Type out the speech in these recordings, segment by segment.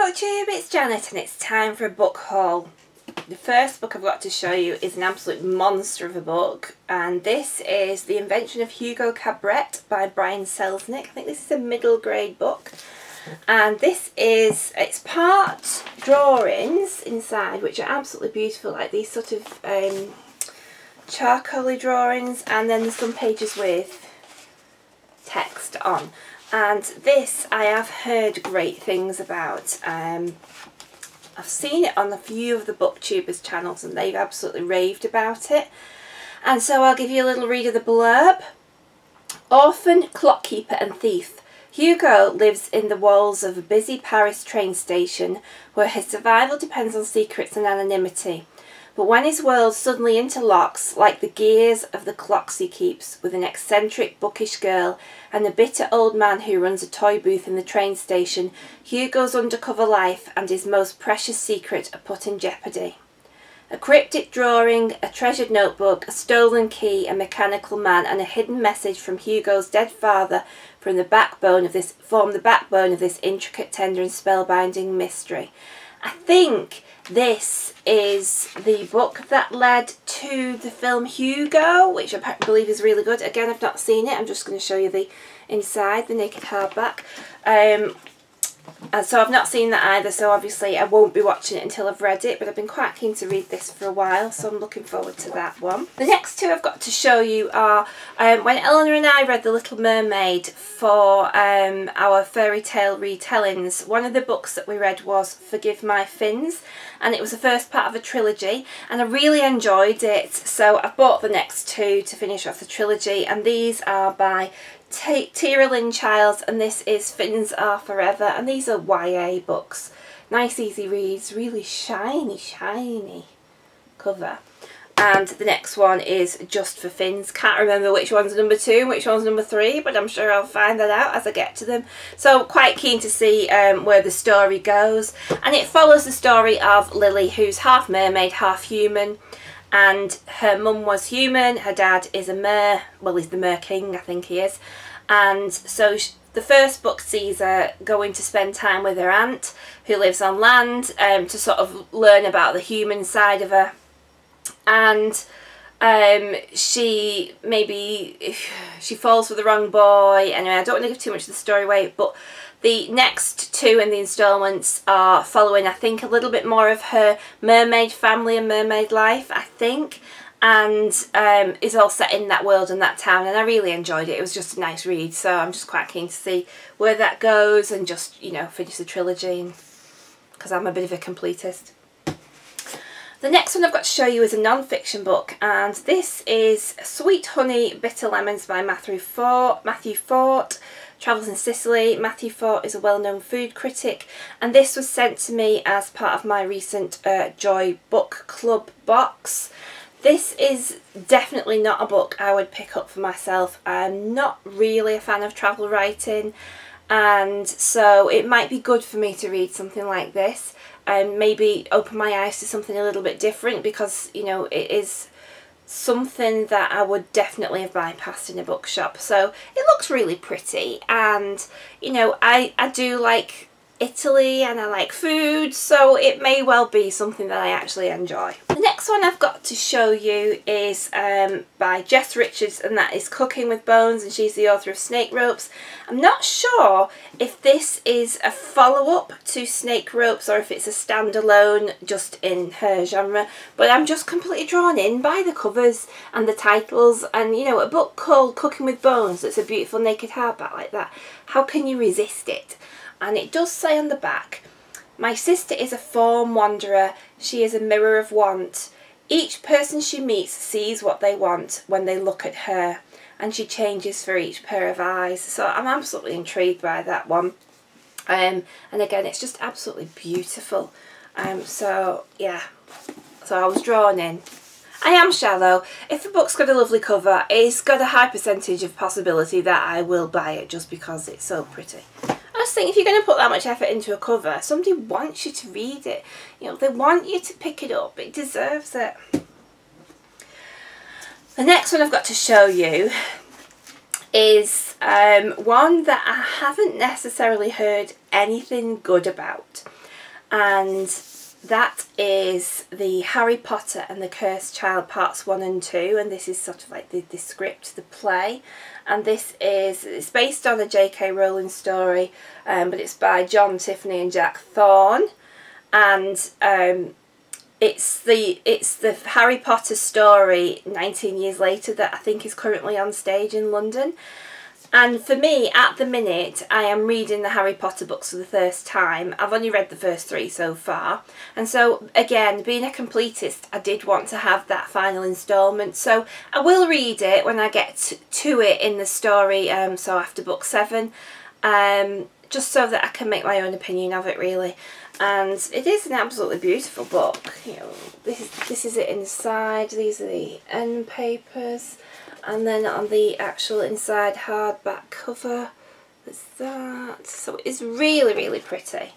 BookTube, it's Janet and it's time for a book haul. The first book I've got to show you is an absolute monster of a book, and this is The Invention of Hugo Cabret by Brian Selznick. I think this is a middle grade book, and it's part drawings inside which are absolutely beautiful, like these sort of charcoaly drawings, and then there's some pages with text on. And this I have heard great things about. I've seen it on a few of the booktubers channels and they've absolutely raved about it. And so I'll give you a little read of the blurb. Orphan, clockkeeper and thief, Hugo lives in the walls of a busy Paris train station where his survival depends on secrets and anonymity. But when his world suddenly interlocks, like the gears of the clocks he keeps, with an eccentric, bookish girl and a bitter old man who runs a toy booth in the train station, Hugo's undercover life and his most precious secret are put in jeopardy. A cryptic drawing, a treasured notebook, a stolen key, a mechanical man and a hidden message from Hugo's dead father form the backbone of this intricate, tender and spellbinding mystery. I think this is the book that led to the film Hugo, which I believe is really good. Again, I've not seen it. I'm just going to show you the inside, the naked hardback. And so I've not seen that either, so obviously I won't be watching it until I've read it, but I've been quite keen to read this for a while, so I'm looking forward to that one. The next two I've got to show you are when Eleanor and I read The Little Mermaid for our fairy tale retellings. One of the books that we read was Forgive My Fins, and it was the first part of a trilogy, and I really enjoyed it, so I've bought the next two to finish off the trilogy, and these are by Tira Lynn Childs, and this is Fins Are Forever, and these are YA books. Nice easy reads, really shiny cover. And the next one is Just for Fins. Can't remember which one's number 2 and which one's number 3, but I'm sure I'll find that out as I get to them. So quite keen to see where the story goes. And it follows the story of Lily, who's half mermaid, half human. And her mum was human, her dad is a mer, well, he's the mer king, I think he is. And so the first book sees her going to spend time with her aunt, who lives on land, to sort of learn about the human side of her. And she falls for the wrong boy. Anyway, I don't want to give too much of the story away, but the next two in the instalments are following, I think, a little bit more of her mermaid family and mermaid life, I think, and is all set in that world and that town, and I really enjoyed it. It was just a nice read, so I'm just quite keen to see where that goes and just, you know, finish the trilogy, because I'm a bit of a completist. The next one I've got to show you is a non-fiction book, and this is Sweet Honey, Bitter Lemons by Matthew Fort. Travels in Sicily. Matthew Fort is a well-known food critic, and this was sent to me as part of my recent Joy Book Club box. This is definitely not a book I would pick up for myself. I'm not really a fan of travel writing, and so it might be good for me to read something like this and maybe open my eyes to something a little bit different, because, you know, it is something that I would definitely have bypassed in a bookshop. So it looks really pretty, and, you know, I do like Italy and I like food, so it may well be something that I actually enjoy. The next one I've got to show you is by Jess Richards, and that is Cooking with Bones, and she's the author of Snake Ropes. I'm not sure if this is a follow-up to Snake Ropes or if it's a standalone just in her genre, but I'm just completely drawn in by the covers and the titles, and, you know, a book called Cooking with Bones that's a beautiful naked hardback like that, how can you resist it? And it does say on the back, my sister is a form wanderer, she is a mirror of want. Each person she meets sees what they want when they look at her, and she changes for each pair of eyes. So I'm absolutely intrigued by that one. And again, it's just absolutely beautiful. So yeah, so I was drawn in. I am shallow. If the book's got a lovely cover, it's got a high percentage of possibility that I will buy it just because it's so pretty. I just think if you're going to put that much effort into a cover, somebody wants you to read it. You know, they want you to pick it up. It deserves it. The next one I've got to show you is one that I haven't necessarily heard anything good about. and that is the Harry Potter and the Cursed Child parts 1 and 2, and this is sort of like the script, the play, and it's based on a J.K. Rowling story, but it's by John, Tiffany and Jack Thorne, and it's the Harry Potter story 19 years later that I think is currently on stage in London. And for me, at the minute, I am reading the Harry Potter books for the first time. I've only read the first 3 so far. And so, again, being a completist, I did want to have that final instalment. So I will read it when I get to it in the story, so after book 7, just so that I can make my own opinion of it, really. And it is an absolutely beautiful book. You know, this is it inside. These are the end papers. And then on the actual inside hardback cover, there's that. So it's really, really pretty.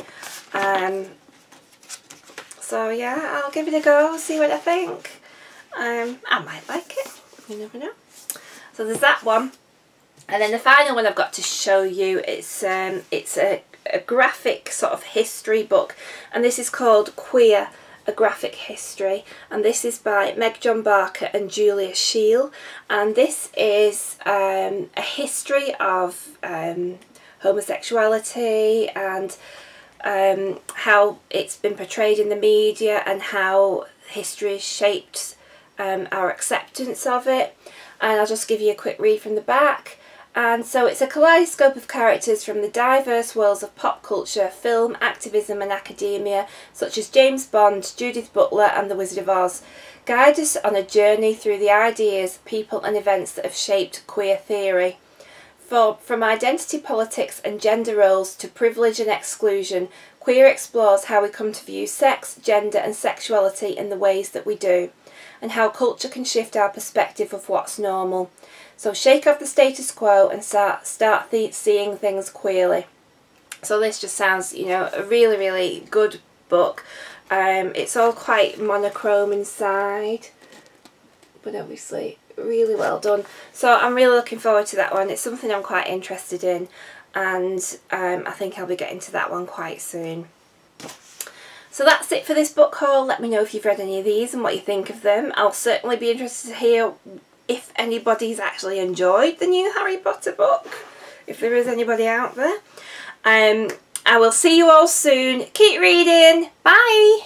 So yeah, I'll give it a go, see what I think. I might like it, you never know. So there's that one. And then the final one I've got to show you, it's a graphic sort of history book, and this is called Queer, A Graphic History, and this is by Meg John Barker and Julia Scheel, and this is a history of homosexuality and how it's been portrayed in the media and how history has shaped our acceptance of it. And I'll just give you a quick read from the back. And so it's a kaleidoscope of characters from the diverse worlds of pop culture, film, activism and academia, such as James Bond, Judith Butler and The Wizard of Oz. Guide us on a journey through the ideas, people and events that have shaped queer theory. From identity politics and gender roles to privilege and exclusion, Queer explores how we come to view sex, gender and sexuality in the ways that we do, and how culture can shift our perspective of what's normal. So shake off the status quo and start seeing things queerly. So this just sounds, you know, a really, really good book. It's all quite monochrome inside, but obviously really well done. So I'm really looking forward to that one. It's something I'm quite interested in, and I think I'll be getting to that one quite soon. So that's it for this book haul. Let me know if you've read any of these and what you think of them. I'll certainly be interested to hear if anybody's actually enjoyed the new Harry Potter book, if there is anybody out there. I will see you all soon. Keep reading. Bye.